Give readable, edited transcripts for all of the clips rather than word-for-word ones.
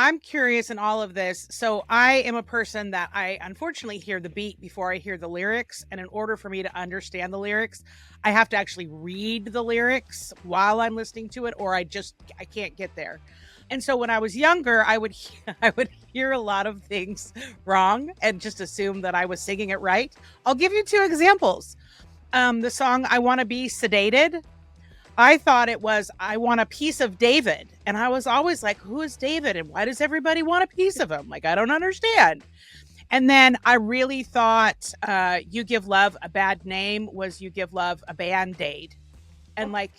I'm curious in all of this. So I am a person that I unfortunately hear the beat before I hear the lyrics. And in order for me to understand the lyrics, I have to actually read the lyrics while I'm listening to it, or I can't get there. And so when I was younger, I would hear a lot of things wrong and just assume that I was singing it right. I'll give you 2 examples. The song I Want to Be Sedated. I thought it was, I want a piece of David. And I was always like, who is David? And why does everybody want a piece of him? Like, I don't understand. And then I really thought You Give Love a Bad Name was You Give Love a Band-Aid. And like,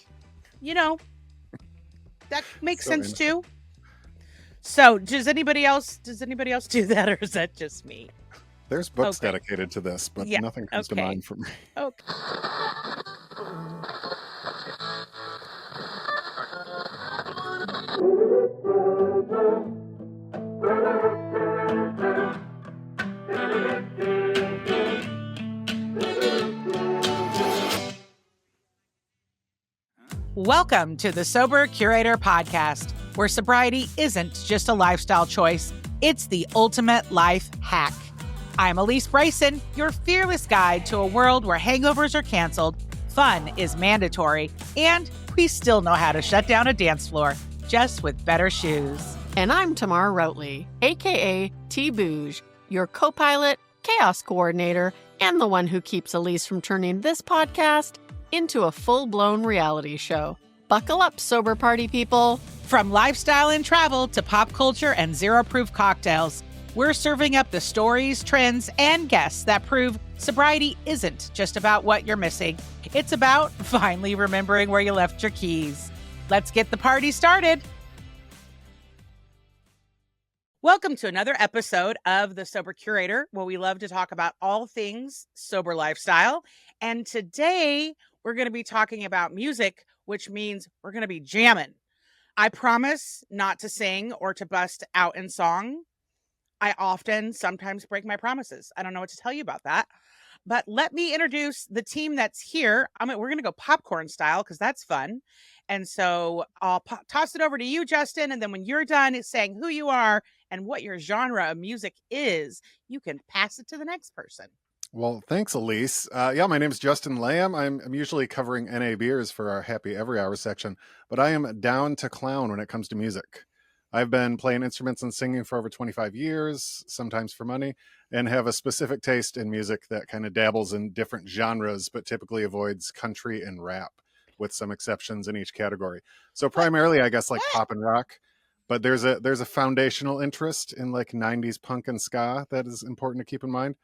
that makes sense too. So does anybody else do that, or is that just me? There's books dedicated to this, but nothing comes to mind for me. Okay. Welcome to the Sober Curator Podcast, where sobriety isn't just a lifestyle choice, it's the ultimate life hack. I'm Alysse Bryson, your fearless guide to a world where hangovers are canceled, fun is mandatory, and we still know how to shut down a dance floor, just with better shoes. And I'm Tamara Routley, aka T-Bouge, your co-pilot, chaos coordinator, and the one who keeps Alysse from turning this podcast into a full-blown reality show. Buckle up, sober party people. From lifestyle and travel to pop culture and zero-proof cocktails, we're serving up the stories, trends, and guests that prove sobriety isn't just about what you're missing. It's about finally remembering where you left your keys. Let's get the party started. Welcome to another episode of the Sober Curator, where we love to talk about all things sober lifestyle. And today we're going to be talking about music, which means we're going to be jamming. I promise not to sing or to bust out in song. I sometimes break my promises. I don't know what to tell you about that. But let me introduce the team that's here. We're going to go popcorn style because that's fun. And so I'll toss it over to you, Justin. And then when you're done saying who you are and what your genre of music is, you can pass it to the next person. Well, thanks, Alysse. My name is Justin Lamb. I'm usually covering NA beers for our Happy Every Hour section, but I am down to clown when it comes to music. I've been playing instruments and singing for over 25 years, sometimes for money, and have a specific taste in music that kind of dabbles in different genres, but typically avoids country and rap, with some exceptions in each category. So primarily, I guess, like pop and rock, but there's a foundational interest in like 90s punk and ska that is important to keep in mind.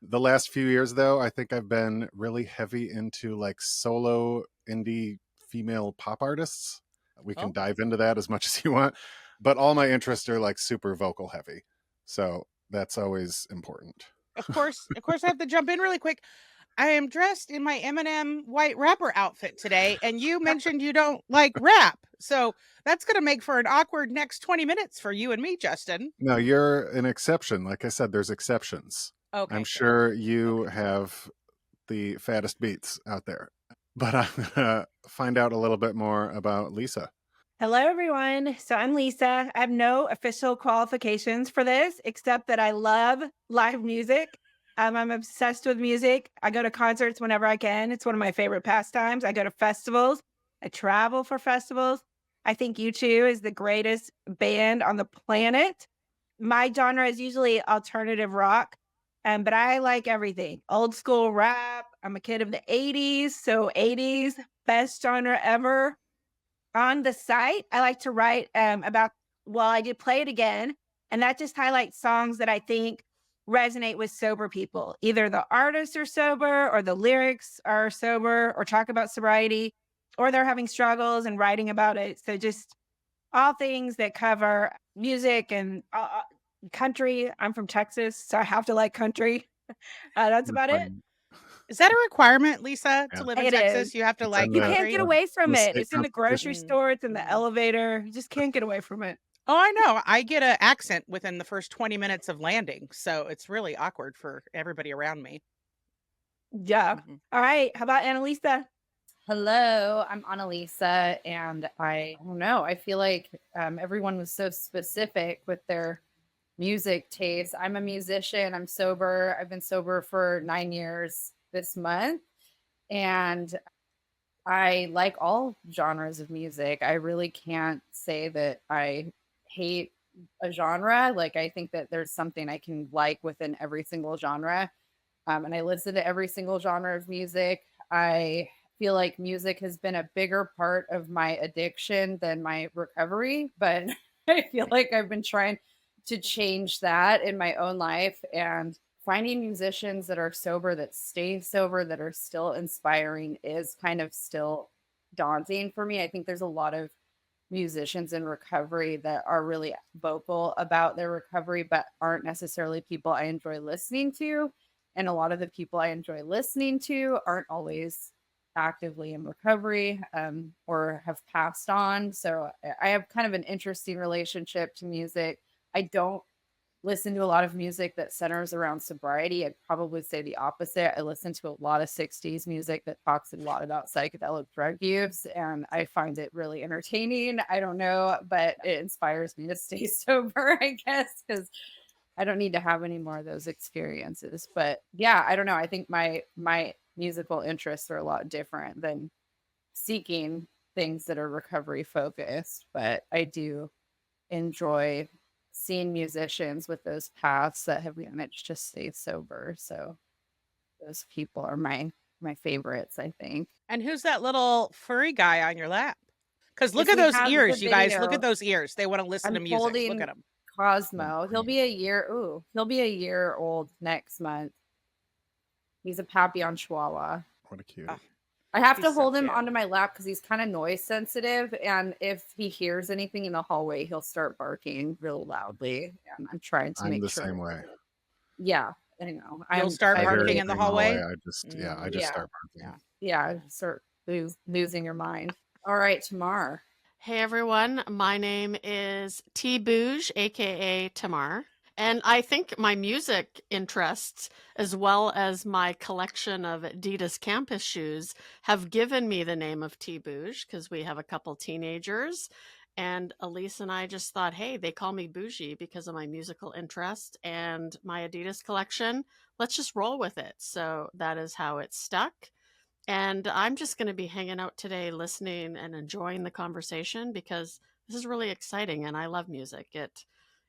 The last few years, though, I think I've been really heavy into like solo indie female pop artists. We can dive into that as much as you want, but all my interests are like super vocal heavy. So that's always important. Of course, I have to jump in really quick. I am dressed in my Eminem white rapper outfit today, and you mentioned you don't like rap. So that's going to make for an awkward next 20 minutes for you and me, Justin. No, you're an exception. Like I said, there's exceptions. Okay, I'm sure you have the fattest beats out there, but I'm going to find out a little bit more about Lisa. Hello, everyone. So I'm Lisa. I have no official qualifications for this, except that I love live music. I'm obsessed with music. I go to concerts whenever I can. It's one of my favorite pastimes. I go to festivals. I travel for festivals. I think U2 is the greatest band on the planet. My genre is usually alternative rock. But I like everything. Old school rap. I'm a kid of the 80s. So 80s, best genre ever. On the site, I like to write I did Play It Again. And that just highlights songs that I think resonate with sober people. Either the artists are sober or the lyrics are sober or talk about sobriety or they're having struggles and writing about it. So just all things that cover music and country. I'm from Texas, so I have to like country. That's about it. Is that a requirement, Lisa, to live in Texas? You have to like you can't get away from it. It's in the grocery store. It's in the elevator. You just can't get away from it. Oh, I know. I get an accent within the first 20 minutes of landing. So it's really awkward for everybody around me. Yeah. Mm-hmm. All right. How about Analisa? Hello, I'm Analisa, and I don't know. I feel like everyone was so specific with their music taste. I'm a musician. I'm sober. I've been sober for 9 years this month, and I like all genres of music. I really can't say that I hate a genre. Like, I think that there's something I can like within every single genre. And I listen to every single genre of music. I feel like music has been a bigger part of my addiction than my recovery, but I feel like I've been trying to change that in my own life, and finding musicians that are sober, that stay sober, that are still inspiring is kind of still daunting for me. I think there's a lot of musicians in recovery that are really vocal about their recovery, but aren't necessarily people I enjoy listening to. And a lot of the people I enjoy listening to aren't always actively in recovery, or have passed on. So I have kind of an interesting relationship to music. I don't listen to a lot of music that centers around sobriety. I'd probably say the opposite. I listen to a lot of 60s music that talks a lot about psychedelic drug use, and I find it really entertaining. I don't know, but it inspires me to stay sober, I guess, because I don't need to have any more of those experiences. But yeah, I don't know. I think my musical interests are a lot different than seeking things that are recovery focused, but I do enjoy seeing musicians with those paths that have managed to stay sober. So those people are my favorites, I think. And who's that little furry guy on your lap? Because look If at we those have the ears, you guys. Look video, at those ears. They want to listen to I'm music. Look holding at them. Cosmo. He'll be a year old next month. He's a Papillon Chihuahua. What a cute. I have to He's so hold him cute. onto my lap because he's kind of noise sensitive, and if he hears anything in the hallway, he'll start barking real loudly. And I'm trying to I'm make the sure. same way. Yeah, I know. You'll start I hear barking in the anything hallway? I just Yeah. start barking. Yeah, start losing your mind. All right, Tamar. Hey everyone, my name is T Bouge, aka Tamar, and I think my music interests, as well as my collection of Adidas campus shoes, have given me the name of T Bouge because we have a couple teenagers, and Alysse and I just thought, hey, they call me bougie because of my musical interest and my Adidas collection. Let's just roll with it. So that is how it stuck. And I'm just going to be hanging out today, listening and enjoying the conversation because this is really exciting and I love music. It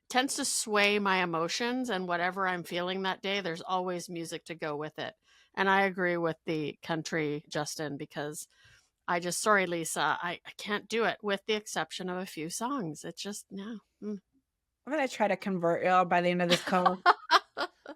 tends to sway my emotions, and whatever I'm feeling that day, there's always music to go with it. And I agree with the country, Justin, because sorry, Lisa, I can't do it with the exception of a few songs. It's just, no. I'm going to try to convert y'all by the end of this call.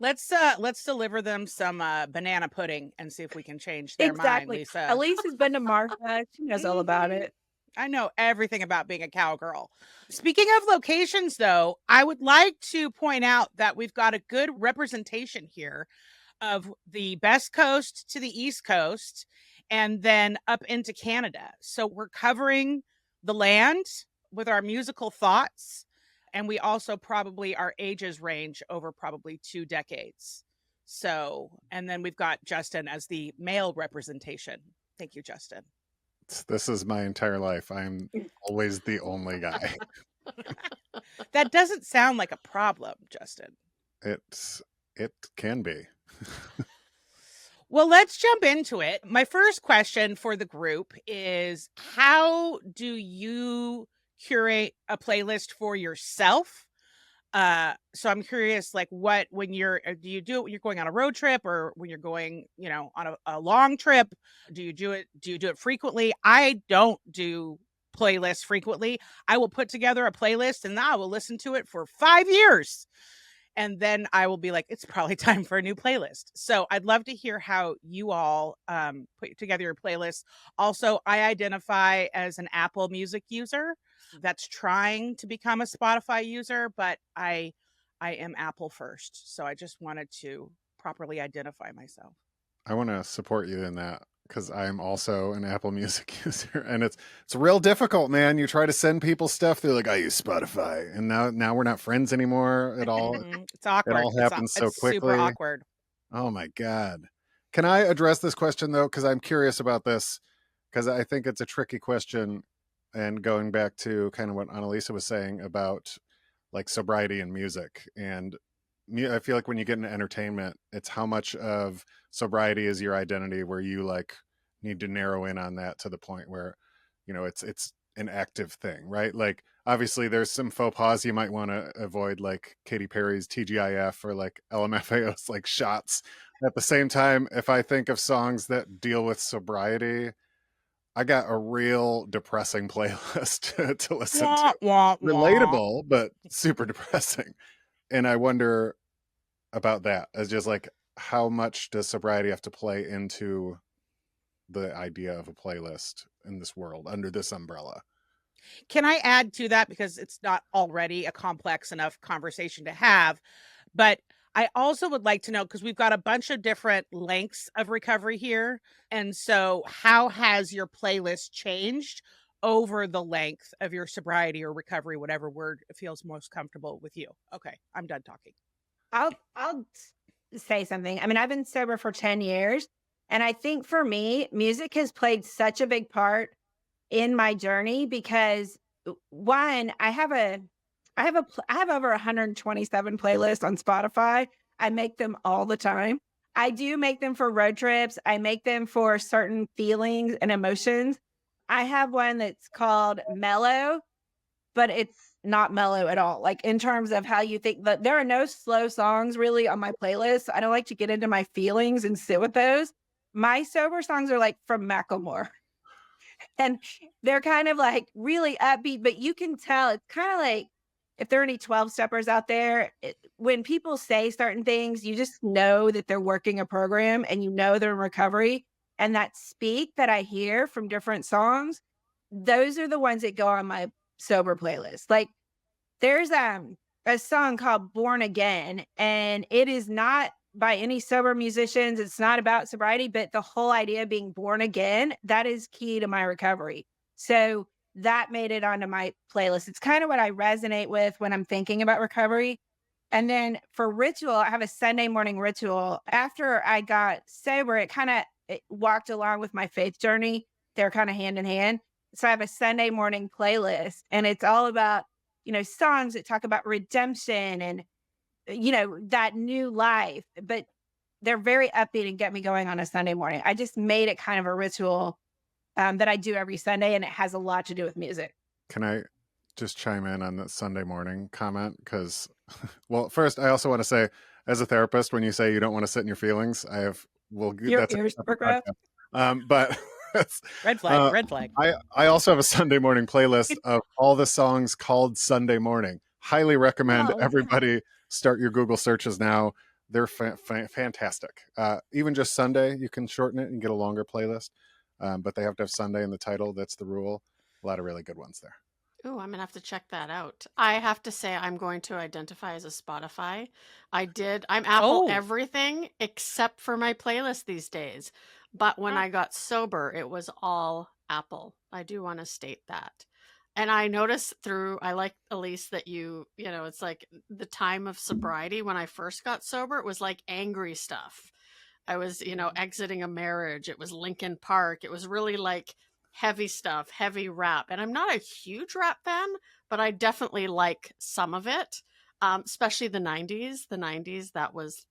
Let's deliver them some banana pudding and see if we can change their mind, Lisa. Alysse has been to Martha. She knows all about it. I know everything about being a cowgirl. Speaking of locations, though, I would like to point out that we've got a good representation here of the Best Coast to the East Coast and then up into Canada. So we're covering the land with our musical thoughts. And we also probably our ages range over probably 2 decades. So, and then we've got Justin as the male representation. Thank you, Justin. This is my entire life. I'm always the only guy. That doesn't sound like a problem, Justin. It can be. Well, let's jump into it. My first question for the group is, how do you curate a playlist for yourself? So I'm curious, like, when do you do it when you're going on a road trip or when you're going, on a long trip? Do you do it frequently? I don't do playlists frequently. I will put together a playlist and I will listen to it for 5 years. And then I will be like, it's probably time for a new playlist. So I'd love to hear how you all put together your playlist. Also, I identify as an Apple Music user that's trying to become a Spotify user, but I am Apple first. So I just wanted to properly identify myself. I want to support you in that because I'm also an Apple Music user, and it's real difficult, man. You try to send people stuff, they're like, I use Spotify, and now we're not friends anymore at all. It's awkward. It all happens so quickly. Super awkward. Oh my God. Can I address this question though? Because I'm curious about this. because I think it's a tricky question. And going back to kind of what Annalisa was saying about like sobriety and music, and I feel like when you get into entertainment, it's how much of sobriety is your identity, where you like need to narrow in on that to the point where, you know, it's an active thing, right? Like obviously there's some faux pas you might want to avoid, like Katy Perry's TGIF or like LMFAO's like shots. At the same time, if I think of songs that deal with sobriety, I got a real depressing playlist to listen to. Relatable, but super depressing. And I wonder about that as just like, how much does sobriety have to play into the idea of a playlist in this world under this umbrella? Can I add to that, because it's not already a complex enough conversation to have, but I also would like to know, because we've got a bunch of different lengths of recovery here. And so how has your playlist changed over the length of your sobriety or recovery, whatever word feels most comfortable with you? Okay, I'm done talking. I'll say something. I mean, I've been sober for 10 years. And I think for me, music has played such a big part in my journey because one, I have over 127 playlists on Spotify. I make them all the time. I do make them for road trips. I make them for certain feelings and emotions. I have one that's called Mellow, but it's not mellow at all. Like in terms of how you think that there are no slow songs really on my playlist. I don't like to get into my feelings and sit with those. My sober songs are like from Macklemore. And they're kind of like really upbeat, but you can tell it's kind of like if there are any 12 steppers out there, when people say certain things, you just know that they're working a program and you know they're in recovery. And that speak that I hear from different songs, those are the ones that go on my sober playlist. Like there's a song called Born Again, and it is not by any sober musicians. It's not about sobriety, but the whole idea of being born again, that is key to my recovery. So that made it onto my playlist. It's kind of what I resonate with when I'm thinking about recovery. And then for ritual, I have a Sunday morning ritual. After I got sober, it walked along with my faith journey. They're kind of hand in hand. So I have a Sunday morning playlist, and it's all about, songs that talk about redemption and, that new life, but they're very upbeat and get me going on a Sunday morning. I just made it kind of a ritual that I do every Sunday, and it has a lot to do with music. Can I just chime in on the Sunday morning comment? Because, well, first, I also want to say, as a therapist, when you say you don't want to sit in your feelings, but red flag. I also have a Sunday morning playlist of all the songs called Sunday Morning. Highly recommend everybody start your Google searches now. They're fantastic. Even just Sunday, you can shorten it and get a longer playlist. But they have to have Sunday in the title. That's the rule. A lot of really good ones there. Oh, I'm going to have to check that out. I have to say I'm going to identify as a Spotify. I'm Apple everything except for my playlist these days. But when I got sober, it was all Apple. I do want to state that. And I noticed I like, Alysse, that it's like the time of sobriety. When I first got sober, it was like angry stuff. I was, exiting a marriage. It was Linkin Park. It was really like heavy stuff, heavy rap. And I'm not a huge rap fan, but I definitely like some of it, especially the 90s. The 90s, that was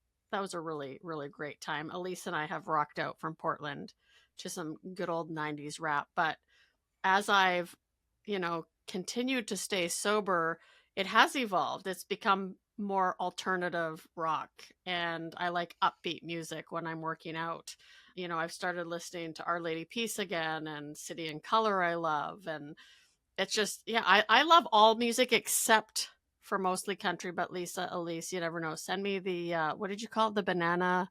a really, really great time. Alysse and I have rocked out from Portland to some good old 90s rap. But as I've, continued to stay sober, it has evolved. It's become more alternative rock, and I like upbeat music when I'm working out. I've started listening to Our Lady Peace again, and City and Color I love, and it's just, I love all music except for mostly country. But Alysse, you never know. Send me the what did you call it? The banana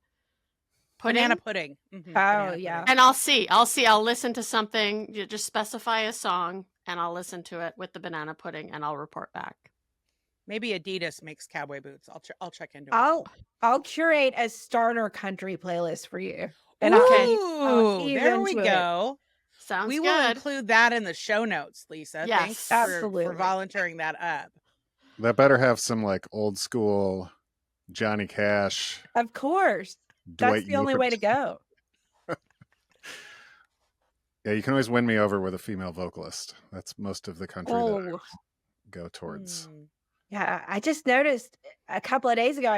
pudding? Banana pudding. Mm-hmm. Oh, yeah. And I'll listen to something. You just specify a song and I'll listen to it with the banana pudding and I'll report back. Maybe Adidas makes cowboy boots. I'll check into it. I'll curate a starter country playlist for you. And there we go. Sounds we good. will include that in the show notes, Lisa. Yes, thanks absolutely. for volunteering that up. That better have some like old school Johnny Cash. Of course. That's the only way to go. Yeah, you can always win me over with a female vocalist. That's most of the country that I Oh, go towards. yeah. I just noticed a couple of days ago,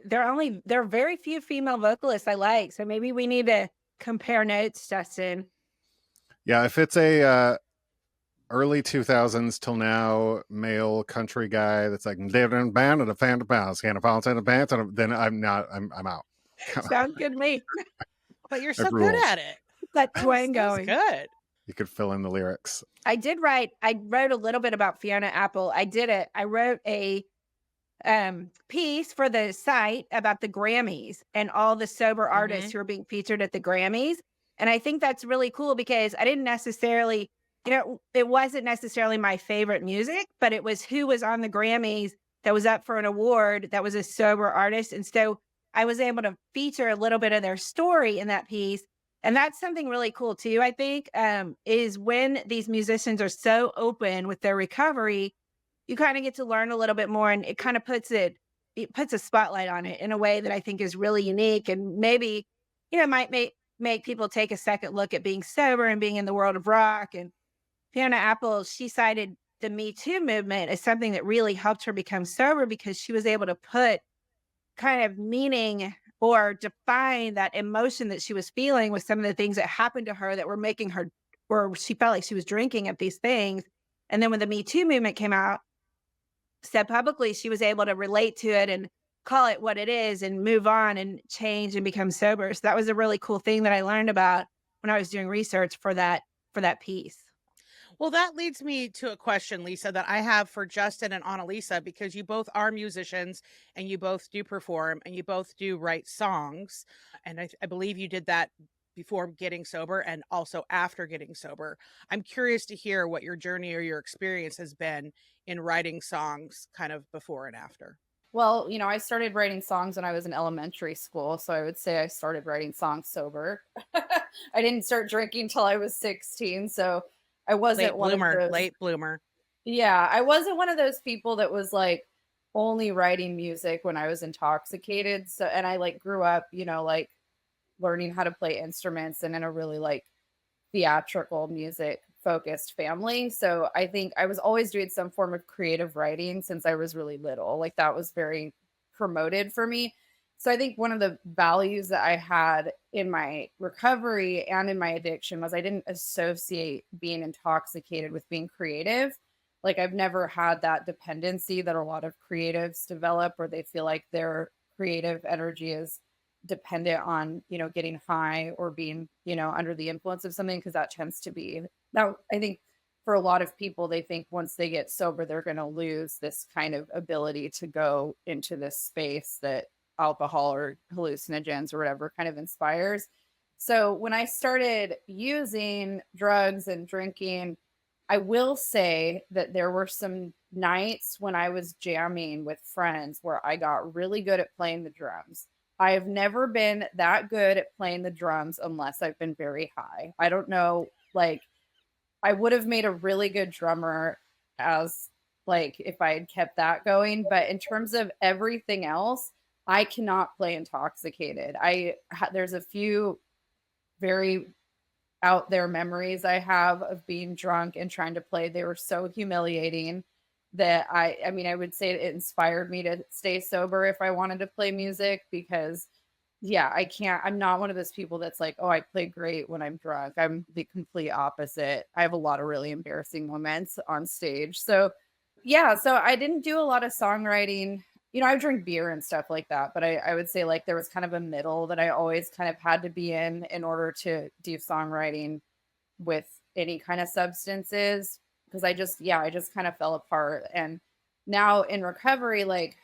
there are very few female vocalists I like. So maybe we need to compare notes, Justin. Yeah, if it's a early 2000s till now male country guy that's like lived in a band and a fan of pounds, can of pounds and a pants, and then I'm out. Sounds good to me. But you're It so good rules. at it. That That twang was going. good. You could fill in the lyrics. I wrote a little bit about Fiona Apple. I wrote a piece for the site about the Grammys and all the sober artists who are being featured at the Grammys. And I think that's really cool because I didn't necessarily, it wasn't necessarily my favorite music, but it was who was on the Grammys that was up for an award that was a sober artist. And so I was able to feature a little bit of their story in that piece. And that's something really cool too, I think, is when these musicians are so open with their recovery, you kind of get to learn a little bit more, and it kind of puts a spotlight on it in a way that I think is really unique, and maybe, might make people take a second look at being sober and being in the world of rock. And Fiona Apple, she cited the Me Too movement as something that really helped her become sober because she was able to put kind of meaning or define that emotion that she was feeling with some of the things that happened to her that were making her, or she felt like she was drinking at these things. And then when the Me Too movement came out, said publicly, she was able to relate to it and call it what it is and move on and change and become sober. So that was a really cool thing that I learned about when I was doing research for that piece. Well, that leads me to a question, Lisa, that I have for Justin and Annalisa, because you both are musicians and you both do perform and you both do write songs. And I believe you did that before getting sober and also after getting sober. I'm curious to hear what your journey or your experience has been in writing songs kind of before and after. Well, I started writing songs when I was in elementary school. So I would say I started writing songs sober. I didn't start drinking till I was 16. So I wasn't Late bloomer. Yeah, I wasn't one of those people that was like only writing music when I was intoxicated. So, and I like grew up, like learning how to play instruments and in a really like theatrical music focused family. So I think I was always doing some form of creative writing since I was really little. Like that was very promoted for me. So I think one of the values that I had in my recovery and in my addiction was I didn't associate being intoxicated with being creative. Like I've never had that dependency that a lot of creatives develop where they feel like their creative energy is dependent on, getting high or being, under the influence of something, because that tends to be. Now, I think for a lot of people, they think once they get sober, they're going to lose this kind of ability to go into this space that alcohol or hallucinogens or whatever kind of inspires. So when I started using drugs and drinking, I will say that there were some nights when I was jamming with friends where I got really good at playing the drums. I have never been that good at playing the drums unless I've been very high. I don't know, like I would have made a really good drummer as like if I had kept that going, but in terms of everything else, I cannot play intoxicated. There's a few very out there memories I have of being drunk and trying to play. They were so humiliating that I would say it inspired me to stay sober if I wanted to play music because I'm not one of those people that's like, oh, I play great when I'm drunk. I'm the complete opposite. I have a lot of really embarrassing moments on stage. So I didn't do a lot of songwriting. I drink beer and stuff like that, but I would say like there was kind of a middle that I always kind of had to be in order to do songwriting with any kind of substances because I just kind of fell apart. And now in recovery, like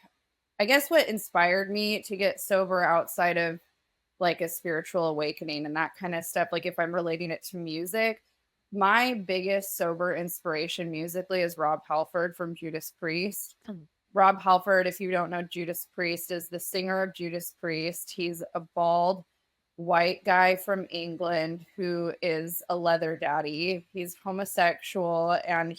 I guess what inspired me to get sober outside of like a spiritual awakening and that kind of stuff, like if I'm relating it to music, my biggest sober inspiration musically is Rob Halford from Judas Priest. Rob Halford, if you don't know Judas Priest, is the singer of Judas Priest. He's a bald white guy from England who is a leather daddy. He's homosexual and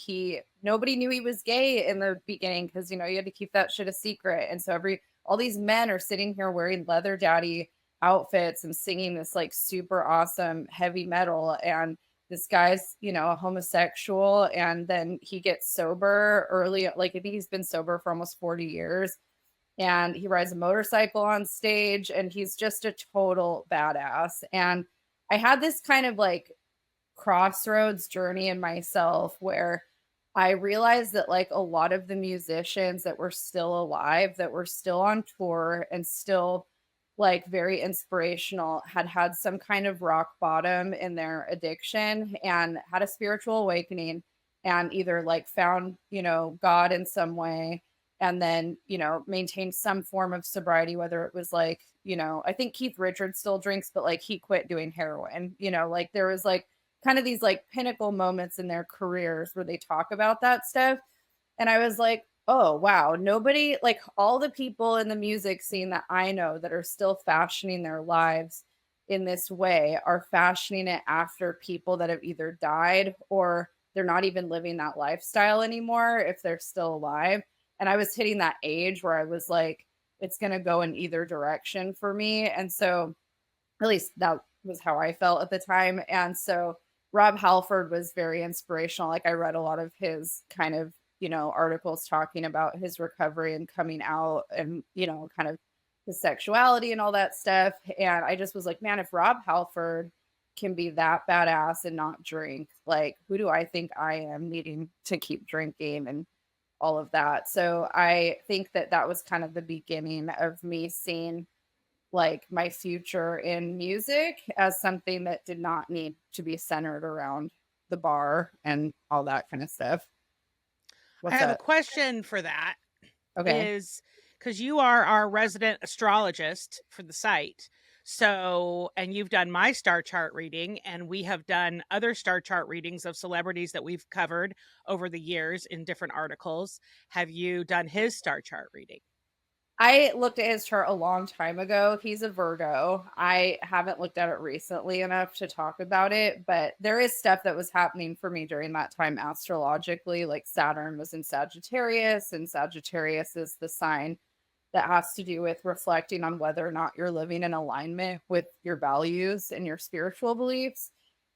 nobody knew he was gay in the beginning because, you had to keep that shit a secret. And so all these men are sitting here wearing leather daddy outfits and singing this like super awesome heavy metal. And this guy's, a homosexual, and then he gets sober early. Like, I think he's been sober for almost 40 years, and he rides a motorcycle on stage, and he's just a total badass. And I had this kind of like crossroads journey in myself where I realized that like a lot of the musicians that were still alive, that were still on tour and still like very inspirational, had some kind of rock bottom in their addiction and had a spiritual awakening, and either like found, God in some way, and then, maintained some form of sobriety, whether it was like, I think Keith Richards still drinks, but like he quit doing heroin, like there was like kind of these like pinnacle moments in their careers where they talk about that stuff. And I was like, oh, wow, nobody, like all the people in the music scene that I know that are still fashioning their lives in this way are fashioning it after people that have either died or they're not even living that lifestyle anymore if they're still alive. And I was hitting that age where I was like, it's going to go in either direction for me. And so at least that was how I felt at the time. And so Rob Halford was very inspirational. Like I read a lot of his kind of, articles talking about his recovery and coming out and, kind of his sexuality and all that stuff. And I just was like, man, if Rob Halford can be that badass and not drink, like who do I think I am needing to keep drinking and all of that. So I think that was kind of the beginning of me seeing like my future in music as something that did not need to be centered around the bar and all that kind of stuff. I have a question for that. Okay. Is because you are our resident astrologist for the site. So, and you've done my star chart reading, and we have done other star chart readings of celebrities that we've covered over the years in different articles. Have you done his star chart reading? I looked at his chart a long time ago. He's a Virgo. I haven't looked at it recently enough to talk about it, but there is stuff that was happening for me during that time astrologically. Like Saturn was in Sagittarius, and Sagittarius is the sign that has to do with reflecting on whether or not you're living in alignment with your values and your spiritual beliefs.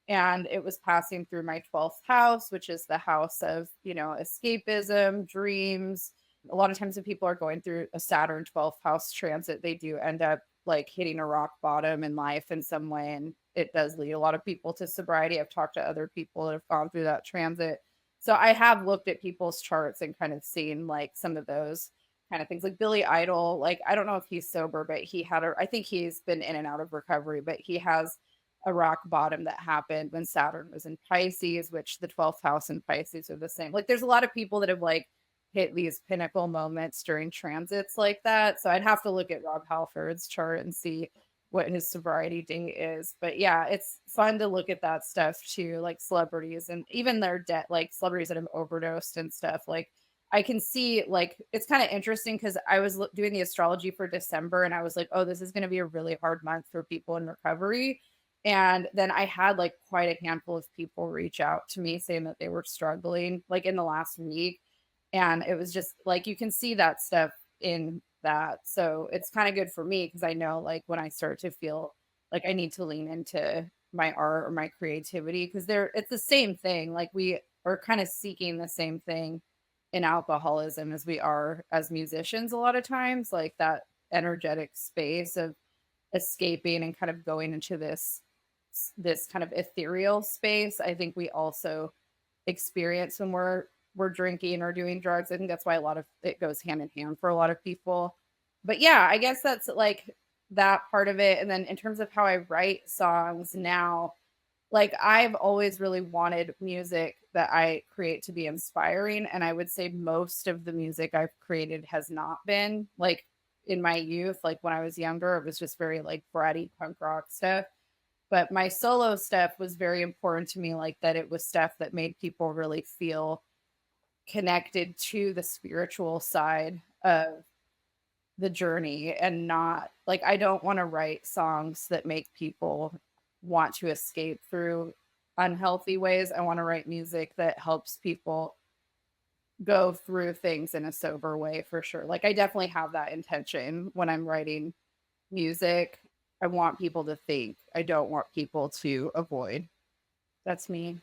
And it was passing through my 12th house, which is the house of, escapism, dreams. A lot of times when people are going through a Saturn 12th house transit, they do end up like hitting a rock bottom in life in some way. And it does lead a lot of people to sobriety. I've talked to other people that have gone through that transit. So I have looked at people's charts and kind of seen like some of those kind of things. Like Billy Idol, like I don't know if he's sober, but I think he's been in and out of recovery, but he has a rock bottom that happened when Saturn was in Pisces, which the 12th house and Pisces are the same. Like there's a lot of people that have like hit these pinnacle moments during transits like that. So I'd have to look at Rob Halford's chart and see what his sobriety date is. But yeah, it's fun to look at that stuff too, like celebrities and even their debt, like celebrities that have overdosed and stuff. Like I can see, like, it's kind of interesting because I was doing the astrology for December and I was like, oh, this is going to be a really hard month for people in recovery. And then I had like quite a handful of people reach out to me saying that they were struggling like in the last week. And it was just like, you can see that stuff in that. So it's kind of good for me because I know like when I start to feel like I need to lean into my art or my creativity, because it's the same thing. Like we are kind of seeking the same thing in alcoholism as we are as musicians a lot of times, like that energetic space of escaping and kind of going into this kind of ethereal space. I think we also experience when we're drinking or doing drugs. I think that's why a lot of it goes hand in hand for a lot of people. But yeah, I guess that's like that part of it. And then in terms of how I write songs now, like I've always really wanted music that I create to be inspiring. And I would say most of the music I've created has not been. Like in my youth, like when I was younger, it was just very like bratty punk rock stuff. But my solo stuff was very important to me, like that it was stuff that made people really feel connected to the spiritual side of the journey, and not like, I don't want to write songs that make people want to escape through unhealthy ways. I want to write music that helps people go through things in a sober way, for sure. Like I definitely have that intention when I'm writing music. I want people to think. I don't want people to avoid. That's me.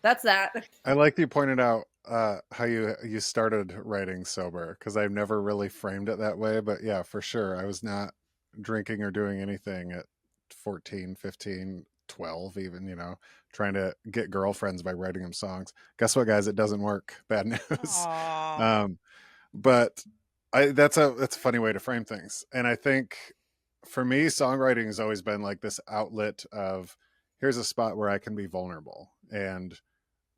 That's that. I like that you pointed out how you started writing sober, because I've never really framed it that way. But yeah, for sure. I was not drinking or doing anything at 14, 15, 12 even, trying to get girlfriends by writing them songs. Guess what, guys? It doesn't work. Bad news. Aw. But that's a funny way to frame things. And I think for me, songwriting has always been like this outlet of, here's a spot where I can be vulnerable. And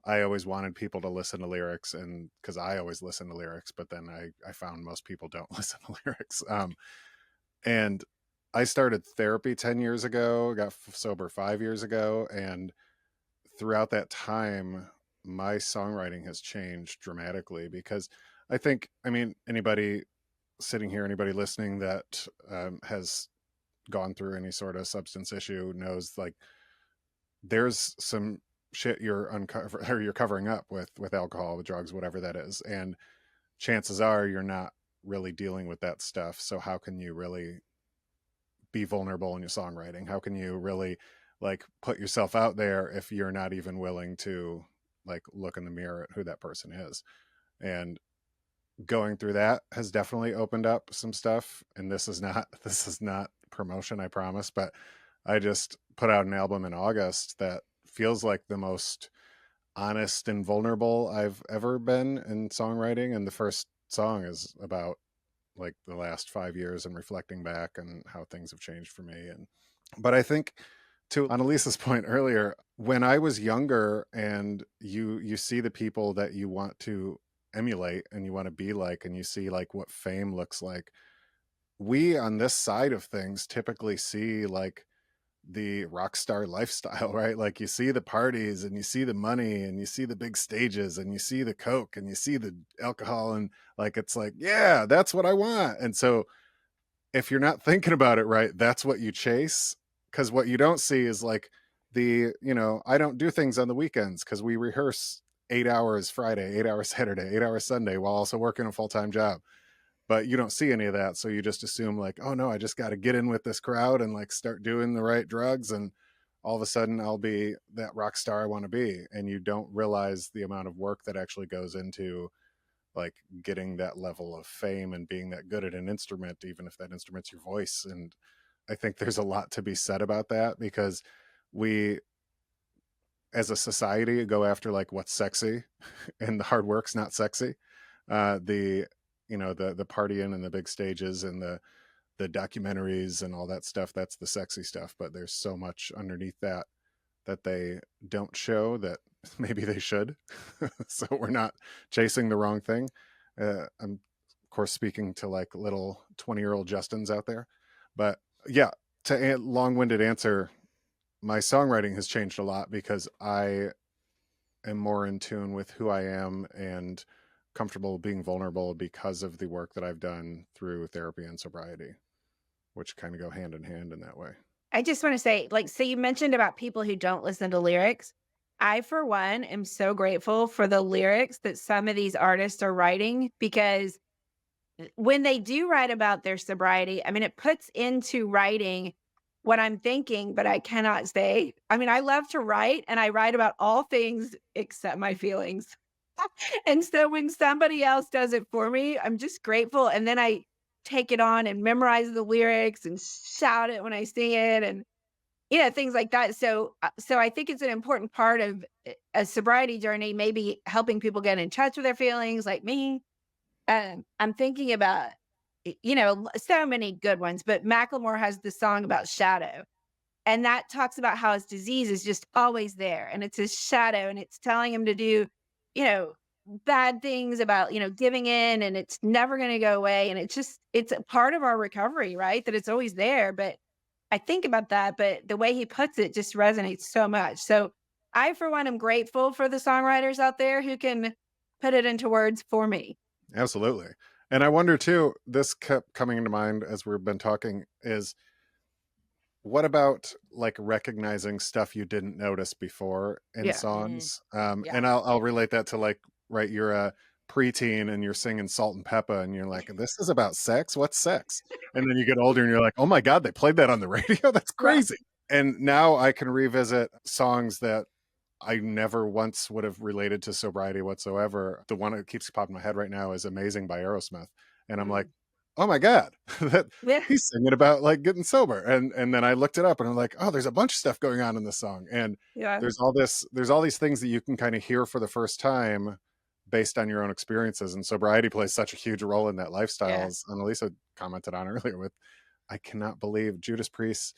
I always wanted people to listen to lyrics, and because I always listen to lyrics, but then I found most people don't listen to lyrics. And I started therapy 10 years ago, got sober 5 years ago. And throughout that time, my songwriting has changed dramatically, because anybody sitting here, anybody listening that has gone through any sort of substance issue knows, like, there's some shit you're covering up with alcohol, with drugs, whatever that is. And chances are you're not really dealing with that stuff. So how can you really be vulnerable in your songwriting? How can you really like put yourself out there if you're not even willing to like look in the mirror at who that person is? And going through that has definitely opened up some stuff. And this is not promotion, I promise, but I just put out an album in August that feels like the most honest and vulnerable I've ever been in songwriting. And the first song is about like the last 5 years and reflecting back and how things have changed for me. But I think, to Annalise's point earlier, when I was younger and you see the people that you want to emulate and you want to be like, and you see like what fame looks like, we on this side of things typically see like the rock star lifestyle, right? Like you see the parties and you see the money and you see the big stages and you see the coke and you see the alcohol, and like it's like, yeah, that's what I want. And so if you're not thinking about it right, that's what you chase. Because what you don't see is like I don't do things on the weekends because we rehearse 8 hours Friday, 8 hours Saturday, 8 hours Sunday while also working a full-time job. But you don't see any of that. So you just assume like, oh no, I just got to get in with this crowd and like start doing the right drugs. And all of a sudden I'll be that rock star I want to be. And you don't realize the amount of work that actually goes into like getting that level of fame and being that good at an instrument, even if that instrument's your voice. And I think there's a lot to be said about that, because we as a society go after like what's sexy and the hard work's not sexy. The partying and the big stages and the documentaries and all that stuff, that's the sexy stuff. But there's so much underneath that they don't show that maybe they should. So we're not chasing the wrong thing. I'm of course speaking to like little 20-year-old Justins out there. But yeah, to long-winded answer, my songwriting has changed a lot because I am more in tune with who I am and comfortable being vulnerable because of the work that I've done through therapy and sobriety, which kind of go hand in hand in that way. I just want to say, like, so you mentioned about people who don't listen to lyrics. I, for one, am so grateful for the lyrics that some of these artists are writing, because when they do write about their sobriety, I mean, it puts into writing what I'm thinking, but I cannot say. I mean, I love to write, and I write about all things except my feelings. And so when somebody else does it for me, I'm just grateful. And then I take it on and memorize the lyrics and shout it when I sing it, and things like that. So I think it's an important part of a sobriety journey, maybe helping people get in touch with their feelings, like me. I'm thinking about so many good ones, but Macklemore has the song about shadow, and that talks about how his disease is just always there, and it's his shadow, and it's telling him to do bad things about giving in, and it's never going to go away. And it's a part of our recovery, right? That it's always there. But I think about that, but the way he puts it just resonates so much. So I, for one, am grateful for the songwriters out there who can put it into words for me. Absolutely. And I wonder too, this kept coming into mind as we've been talking, is what about like recognizing stuff you didn't notice before in songs? Yeah. And I'll relate that to like, right, you're a preteen and you're singing Salt and Pepper and you're like, this is about sex? What's sex? And then you get older and you're like, oh my God, they played that on the radio? That's crazy. And now I can revisit songs that I never once would have related to sobriety whatsoever. The one that keeps popping in my head right now is Amazing by Aerosmith. And I'm like, oh my God, that Yeah. he's singing about like getting sober. And then I looked it up and I'm like, oh, there's a bunch of stuff going on in this song. And Yeah. there's all these things that you can kind of hear for the first time based on your own experiences. And sobriety plays such a huge role in that lifestyle, Yeah. as Annalisa commented on earlier with, I cannot believe Judas Priest.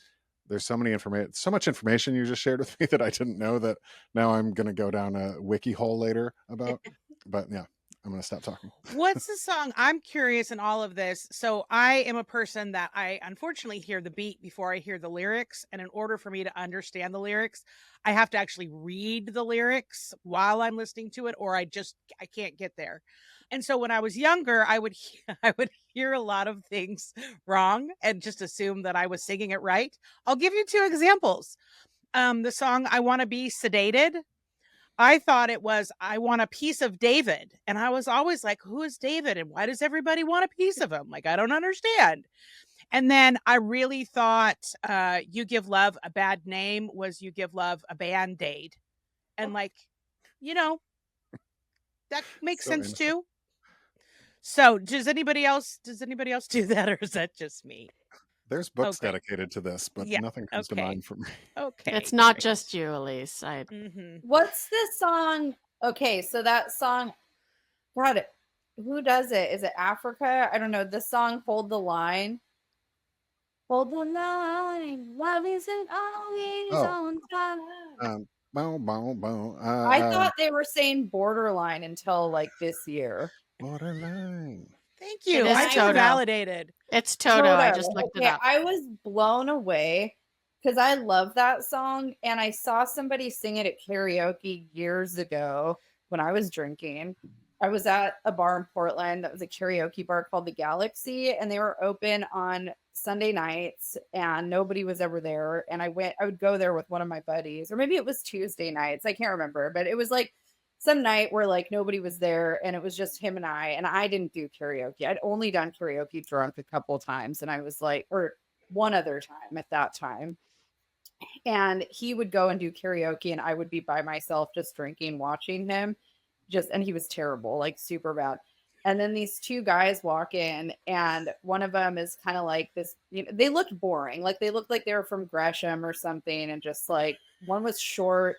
There's so much information you just shared with me that I didn't know, that now I'm going to go down a wiki hole later about. But yeah, I'm going to stop talking. What's the song? I'm curious in all of this. So I am a person that I unfortunately hear the beat before I hear the lyrics. And in order for me to understand the lyrics, I have to actually read the lyrics while I'm listening to it, or I can't get there. And so when I was younger, I would hear a lot of things wrong and just assume that I was singing it right. I'll give you 2 examples. The song I Want to Be Sedated. I thought it was I Want a Piece of David. And I was always like, who is David? And why does everybody want a piece of him? Like, I don't understand. And then I really thought You Give Love a Bad Name was You Give Love a Band-Aid. And like, that makes So sense innocent. too. So does anybody else do that, or is that just me? There's books Okay. dedicated to this, but Yeah, nothing comes to okay. mind for me. Okay. It's not great. just you, Alysse. What's this song? Okay, so that song, God, who does it? Is it Africa? I don't know. This song, Hold the Line. Hold the line. Love isn't always on time. Bow, bow, bow. I thought they were saying borderline until like this year. Borderline. Thank you. It is I feel Toto. validated. It's Toto. I just looked it up. I was blown away because I love that song, and I saw somebody sing it at karaoke years ago when I was drinking. I was at a bar in Portland that was a karaoke bar called the Galaxy, and they were open on Sunday nights, and nobody was ever there. And I would go there with one of my buddies, or maybe it was Tuesday nights. I can't remember, but it was like some night where like nobody was there and it was just him and I didn't do karaoke. I'd only done karaoke drunk a couple of times, and I was like, or one other time at that time. And he would go and do karaoke and I would be by myself just drinking, watching him and he was terrible, like super bad. And then these 2 guys walk in, and one of them is kind of like this, they looked boring. Like they looked like they were from Gresham or something. And just like one was short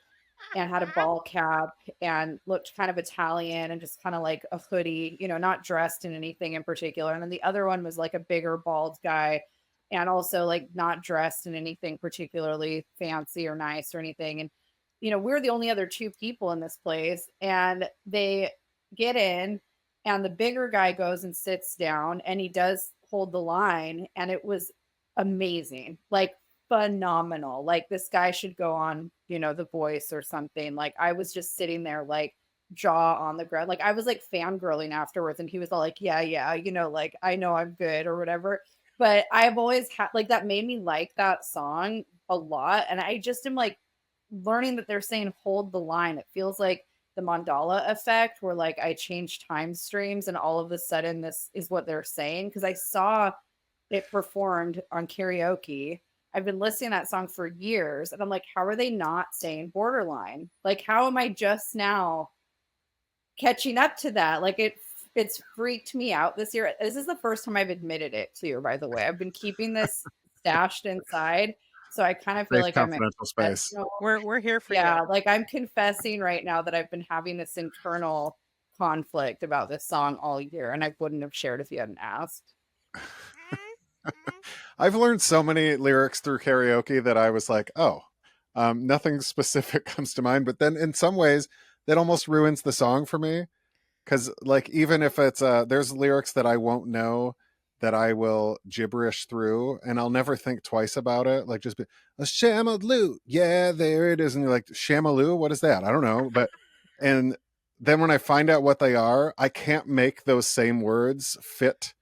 and had a ball cap and looked kind of Italian and just kind of like a hoodie, not dressed in anything in particular. And then the other one was like a bigger bald guy and also like not dressed in anything particularly fancy or nice or anything. And, we're the only other 2 people in this place, and they get in and the bigger guy goes and sits down and he does Hold the Line. And it was amazing, like phenomenal. Like this guy should go on, The Voice or something. Like I was just sitting there, like jaw on the ground. Like I was like fangirling afterwards, and he was all like, yeah, like I know I'm good or whatever. But I've always had like that made me like that song a lot. And I just am like learning that they're saying hold the line. It feels like the Mandela effect, where like I change time streams and all of a sudden this is what they're saying. Because I saw it performed on karaoke. I've been listening to that song for years, and I'm like, how are they not saying borderline? Like, how am I just now catching up to that? Like it's freaked me out this year. This is the first time I've admitted it too, by the way. I've been keeping this stashed inside. So I kind of feel like I'm confidential space. We're here for you. Yeah, like I'm confessing right now that I've been having this internal conflict about this song all year, and I wouldn't have shared if you hadn't asked. I've learned so many lyrics through karaoke that I was like, oh, nothing specific comes to mind. But then in some ways that almost ruins the song for me. Because like, even if it's, there's lyrics that I won't know that I will gibberish through, and I'll never think twice about it. Like just be a shamaloo. Yeah, there it is. And you're like, shamaloo? What is that? I don't know. And then when I find out what they are, I can't make those same words fit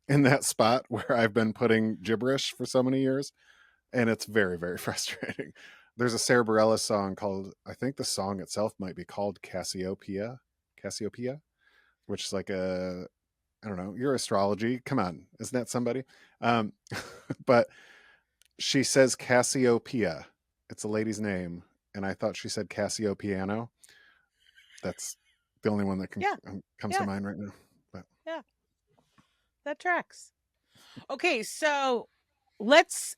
in that spot where I've been putting gibberish for so many years. And it's very, very frustrating. There's a Sarah Bareilles song called, I think the song itself might be called Cassiopeia, which is like I don't know, your astrology. Come on. Isn't that somebody? But She says Cassiopeia. It's a lady's name, and I thought she said Casio piano. That's the only one that comes to mind right now. But Yeah, that tracks. Okay, so let's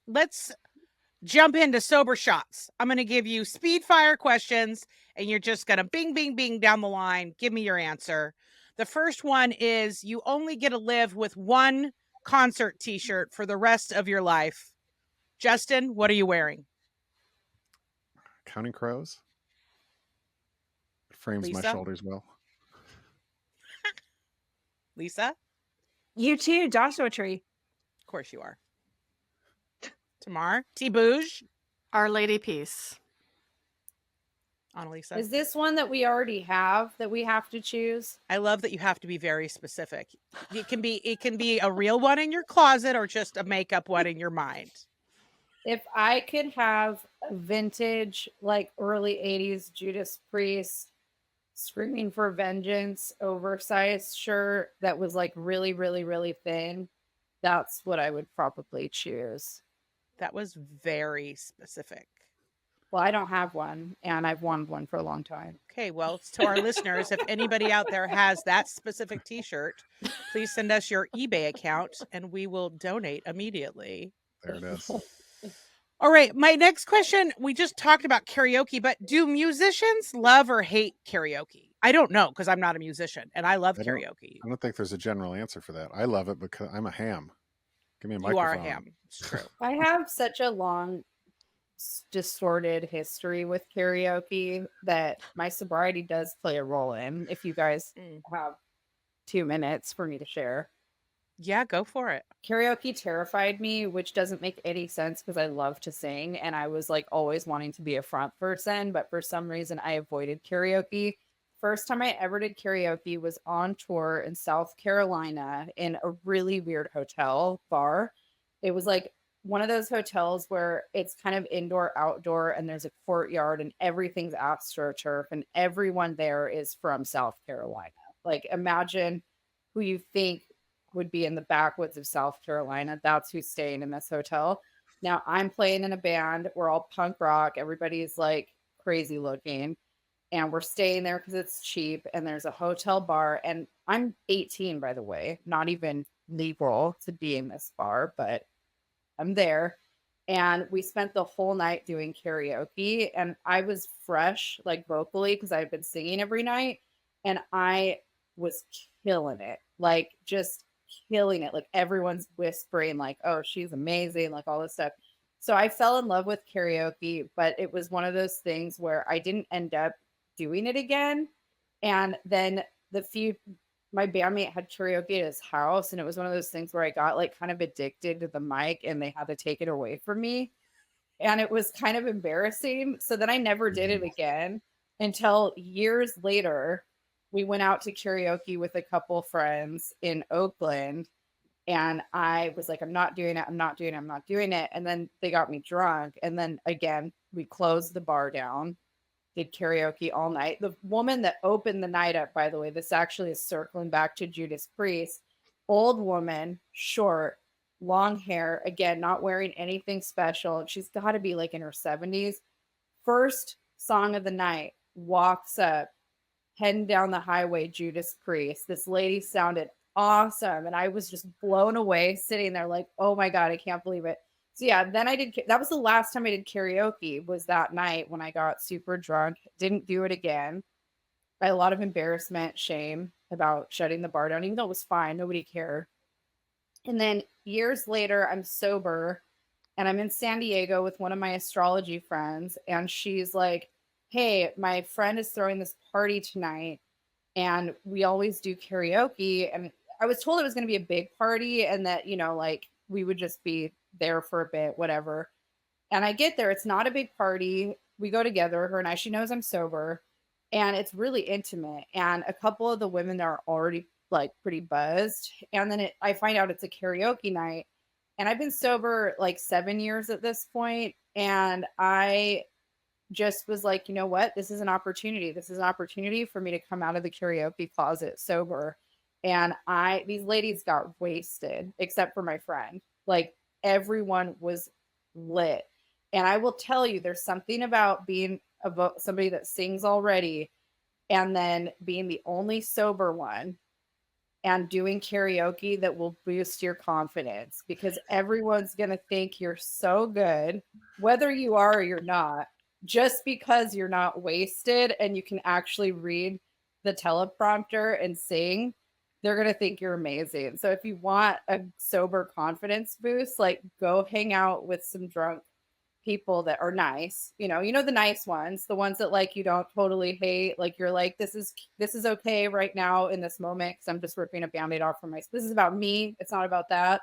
jump into sober shots. I'm going to give you speed fire questions, and you're just going to bing, bing, bing down the line. Give me your answer. The first one is you only get to live with one concert t-shirt for the rest of your life. Justin, what are you wearing? Counting Crows. It frames my Lisa? shoulders well. Lisa? You too, Joshua Tree. Of course you are. Tamar? T-Bouge? Our Lady Peace. Analisa? Is this one that we already have that we have to choose? I love that you have to be very specific. It can be a real one in your closet or just a makeup one in your mind. If I could have a vintage, like early 80s Judas Priest Screaming for Vengeance oversized shirt that was like really, really, really thin, that's what I would probably choose. That was very specific. Well, I don't have one, and I've wanted one for a long time. Okay, well, to our listeners, if anybody out there has that specific t-shirt, please send us your eBay account and we will donate immediately. There it is. All right, my next question, we just talked about karaoke, but do musicians love or hate karaoke? I don't know because I'm not a musician and I love karaoke. I don't think there's a general answer for that. I love it because I'm a ham. Give me a You microphone. are a ham. It's true. I have such a long, distorted history with karaoke that my sobriety does play a role in. If you guys have 2 minutes for me to share. Yeah, go for it. Karaoke terrified me, which doesn't make any sense because I love to sing and I was like always wanting to be a front person, but for some reason I avoided karaoke. First time I ever did karaoke was on tour in South Carolina in a really weird hotel bar. It was like one of those hotels where it's kind of indoor, outdoor, and there's a courtyard and everything's astroturf and everyone there is from South Carolina. Like imagine who you think would be in the backwoods of South Carolina. That's who's staying in this hotel. Now I'm playing in a band. We're all punk rock. Everybody's like crazy looking. And we're staying there because it's cheap. And there's a hotel bar. And I'm 18, by the way, not even legal to be in this bar, but I'm there. And we spent the whole night doing karaoke. And I was fresh, like vocally, because I've been singing every night. And I was killing it. Like just killing it. Like everyone's whispering like, oh, she's amazing, like all this stuff. So I fell in love with karaoke, but it was one of those things where I didn't end up doing it again. And then my bandmate had karaoke at his house, and it was one of those things where I got like kind of addicted to the mic and they had to take it away from me. And it was kind of embarrassing. So then I never did it again until years later. We went out to karaoke with a couple friends in Oakland, and I was like, I'm not doing it. And then they got me drunk. And then again, we closed the bar down, did karaoke all night. The woman that opened the night up, by the way, this actually is circling back to Judas Priest, old woman, short, long hair, again, not wearing anything special. She's got to be like in her 70s. First song of the night, walks up, heading down the highway, Judas Priest. This lady sounded awesome. And I was just blown away sitting there like, oh my God, I can't believe it. So yeah, then that was the last time I did karaoke, was that night when I got super drunk. Didn't do it again. I had a lot of embarrassment, shame about shutting the bar down, even though it was fine. Nobody cared. And then years later, I'm sober and I'm in San Diego with one of my astrology friends. And she's like, hey, my friend is throwing this party tonight and we always do karaoke. And I was told it was going to be a big party and that, like we would just be there for a bit, whatever. And I get there. It's not a big party. We go together, her and I. She knows I'm sober and it's really intimate. And a couple of the women there are already like pretty buzzed. And then I find out it's a karaoke night. And I've been sober like 7 years at this point. And I just was like, you know what? This is an opportunity. This is an opportunity for me to come out of the karaoke closet sober. And these ladies got wasted, except for my friend. Like everyone was lit. And I will tell you, there's something about being somebody that sings already and then being the only sober one and doing karaoke that will boost your confidence, because everyone's going to think you're so good, whether you are or you're not, just because you're not wasted and you can actually read the teleprompter and sing. They're going to think you're amazing. So if you want a sober confidence boost, like go hang out with some drunk people that are nice, you know, the nice ones, the ones that like you don't totally hate, like you're like, this is okay right now in this moment, because I'm just ripping a band-aid off from this is about me, it's not about that.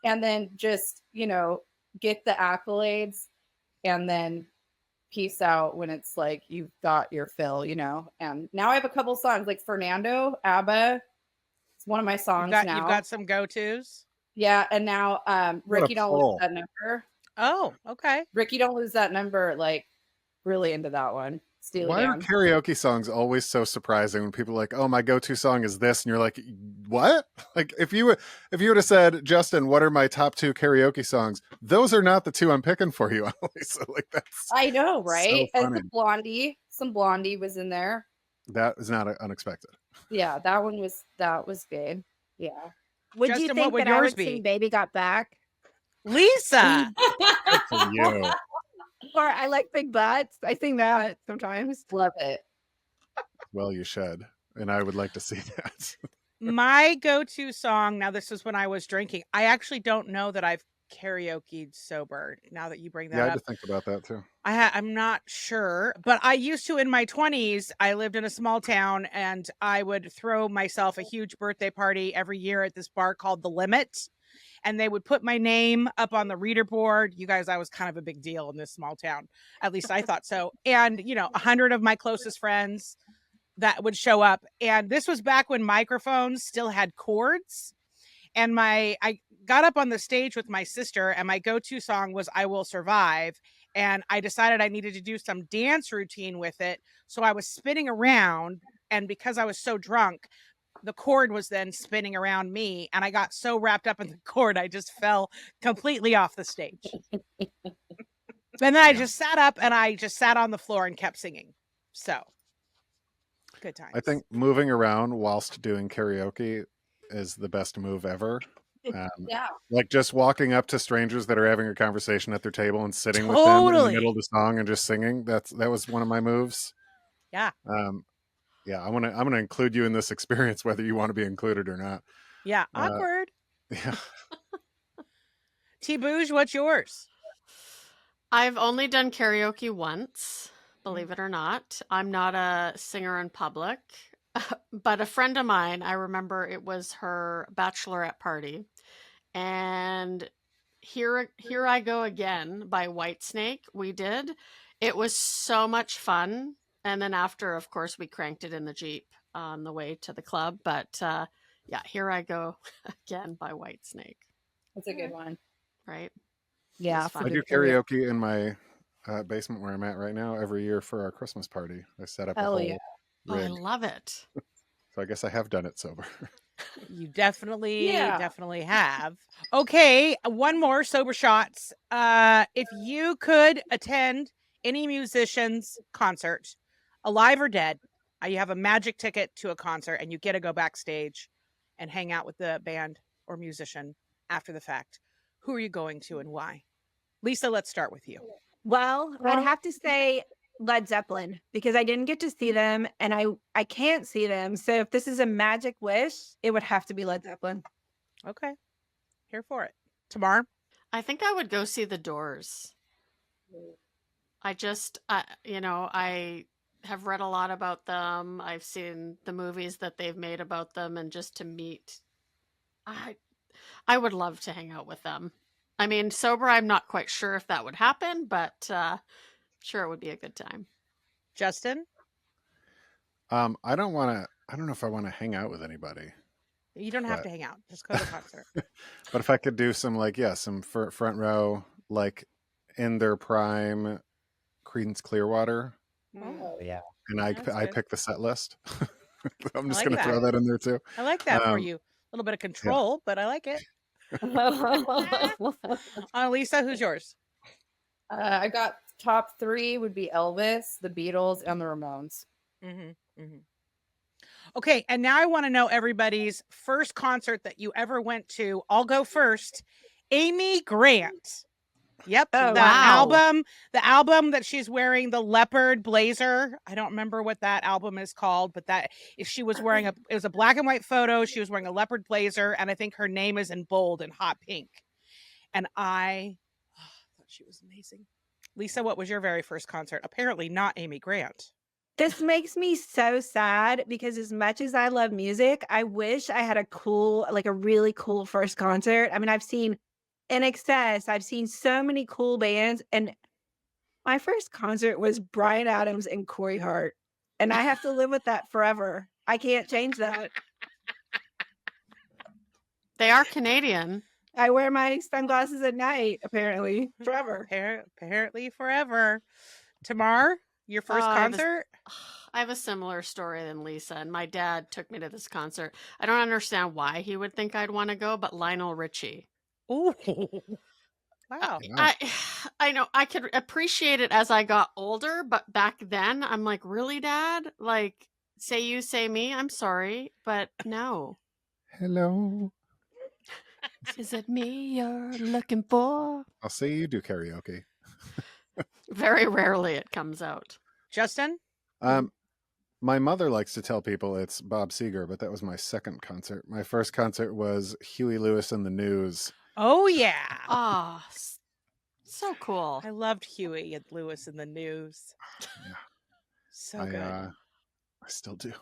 And then just, get the accolades and then peace out when it's like you've got your fill, And now I have a couple songs like Fernando, ABBA. It's one of my songs now. You've got some go-tos? Yeah, and now Ricky Don't Lose That Number. Oh, okay. Ricky Don't Lose That Number, like really into that one. Why are karaoke songs always so surprising when people are like, oh, my go-to song is this, and you're like, what? Like if you would have said, Justin, what are my top 2 karaoke songs? Those are not the 2 I'm picking for you. So like that's I know, right? So and some Blondie was in there. That is not unexpected. Yeah, that was good. Yeah. Would Justin, you think what would that I yours would be? sing Baby Got Back? Lisa. You. Or I like Big Butts. I sing that sometimes. Love it. Well, you should. And I would like to see that. My go-to song, now this is when I was drinking. I actually don't know that I've karaoke'd sober, now that you bring that I up. had to think about that too. I'm not sure, but I used to in my 20s. I lived in a small town and I would throw myself a huge birthday party every year at this bar called The Limit. And they would put my name up on the reader board. You guys, I was kind of a big deal in this small town. At least I thought so. And, 100 of my closest friends that would show up. And this was back when microphones still had cords. And I got up on the stage with my sister and my go-to song was I Will Survive. And I decided I needed to do some dance routine with it. So I was spinning around. And because I was so drunk, the cord was then spinning around me, and I got so wrapped up in the cord, I just fell completely off the stage. And then I just sat up and I just sat on the floor and kept singing. So good times. I think moving around whilst doing karaoke is the best move ever. Yeah. Like just walking up to strangers that are having a conversation at their table and sitting with them in the middle of the song and just singing. That was one of my moves. Yeah. Yeah, I'm gonna include you in this experience, whether you want to be included or not. Yeah, awkward. Yeah. T-Bouge, what's yours? I've only done karaoke once, believe it or not. I'm not a singer in public, but a friend of mine, I remember it was her bachelorette party, and Here I Go Again by Whitesnake we did. It was so much fun. And then after, of course, we cranked it in the Jeep on the way to the club. But yeah, Here I Go Again by Whitesnake. That's a good one. Right? Yeah. I do karaoke in my basement where I'm at right now every year for our Christmas party. I set up a whole rig. Oh, I love it. So I guess I have done it sober. You definitely have. Okay, one more sober shots. If you could attend any musician's concert, alive or dead, you have a magic ticket to a concert and you get to go backstage and hang out with the band or musician after the fact. Who are you going to and why? Lisa, let's start with you. Well, I'd have to say Led Zeppelin, because I didn't get to see them and I can't see them. So if this is a magic wish, it would have to be Led Zeppelin. Okay. Here for it. Tamar? I think I would go see The Doors. I have read a lot about them. I've seen the movies that they've made about them, and just to meet, I would love to hang out with them. I mean, sober, I'm not quite sure if that would happen, but sure, it would be a good time. Justin? I don't know if I want to hang out with anybody. You don't have to hang out. Just go to the concert. But if I could do some some front row, like in their prime, Creedence Clearwater. Oh, yeah. And I pick the set list. I'm just like going to throw that in there too. I like that for you. A little bit of control, but I like it. Lisa, who's yours? I got top 3 would be Elvis, the Beatles, and the Ramones. Mm-hmm. Mm-hmm. Okay, and now I want to know everybody's first concert that you ever went to. I'll go first. Amy Grant. Yep, Oh, the wow. album that she's wearing, the leopard blazer. I don't remember what that album is called, but that if she was wearing it was a black and white photo. She was wearing a leopard blazer, and I think her name is in bold and hot pink. And I thought she was amazing. Lisa, what was your very first concert? Apparently not Amy Grant. This makes me so sad because as much as I love music, I wish I had a really cool first concert. I mean, I've seen NXS, I've seen so many cool bands, and my first concert was Bryan Adams and Corey Hart, and I have to live with that forever. I can't change that. They are Canadian. I wear my sunglasses at night, apparently, forever. Apparently forever. Tamar, your first concert? I have a similar story than Lisa, and my dad took me to this concert. I don't understand why he would think I'd want to go, but Lionel Richie. Ooh. Wow. I know I could appreciate it as I got older, but back then I'm like, really, Dad? Like, say you, say me. I'm sorry, but no. Hello. Is it me you're looking for? I'll say you do karaoke. Very rarely it comes out. Justin? My mother likes to tell people it's Bob Seger, but that was my second concert. My first concert was Huey Lewis and the News. Oh, yeah. Oh, so cool. I loved Huey and Lewis in the News. Yeah. So I good. still do.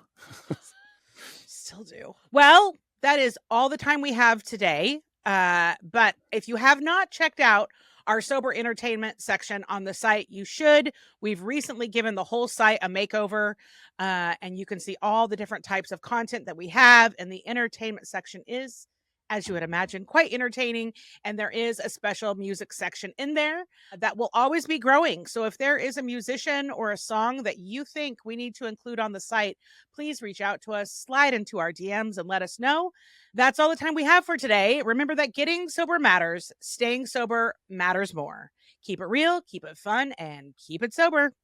Still do. Well, that is all the time we have today. But if you have not checked out our sober entertainment section on the site, you should. We've recently given the whole site a makeover, and you can see all the different types of content that we have. And the entertainment section is, as you would imagine, quite entertaining. And there is a special music section in there that will always be growing. So if there is a musician or a song that you think we need to include on the site, please reach out to us, slide into our DMs and let us know. That's all the time we have for today. Remember that getting sober matters. Staying sober matters more. Keep it real, keep it fun, and keep it sober.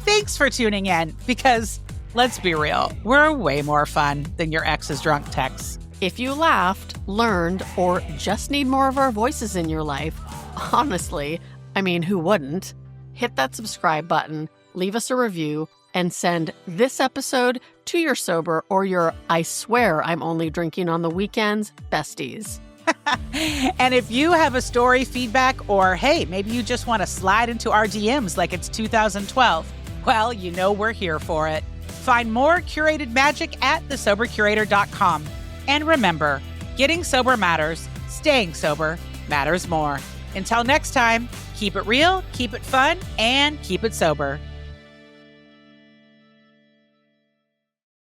Thanks for tuning in, because let's be real, we're way more fun than your ex's drunk texts. If you laughed, learned, or just need more of our voices in your life, honestly, I mean, who wouldn't? Hit that subscribe button, leave us a review, and send this episode to your sober or your I swear I'm only drinking on the weekends besties. And if you have a story, feedback, or hey, maybe you just want to slide into our DMs like it's 2012, well, you know we're here for it. Find more curated magic at thesobercurator.com. And remember, getting sober matters, staying sober matters more. Until next time, keep it real, keep it fun, and keep it sober.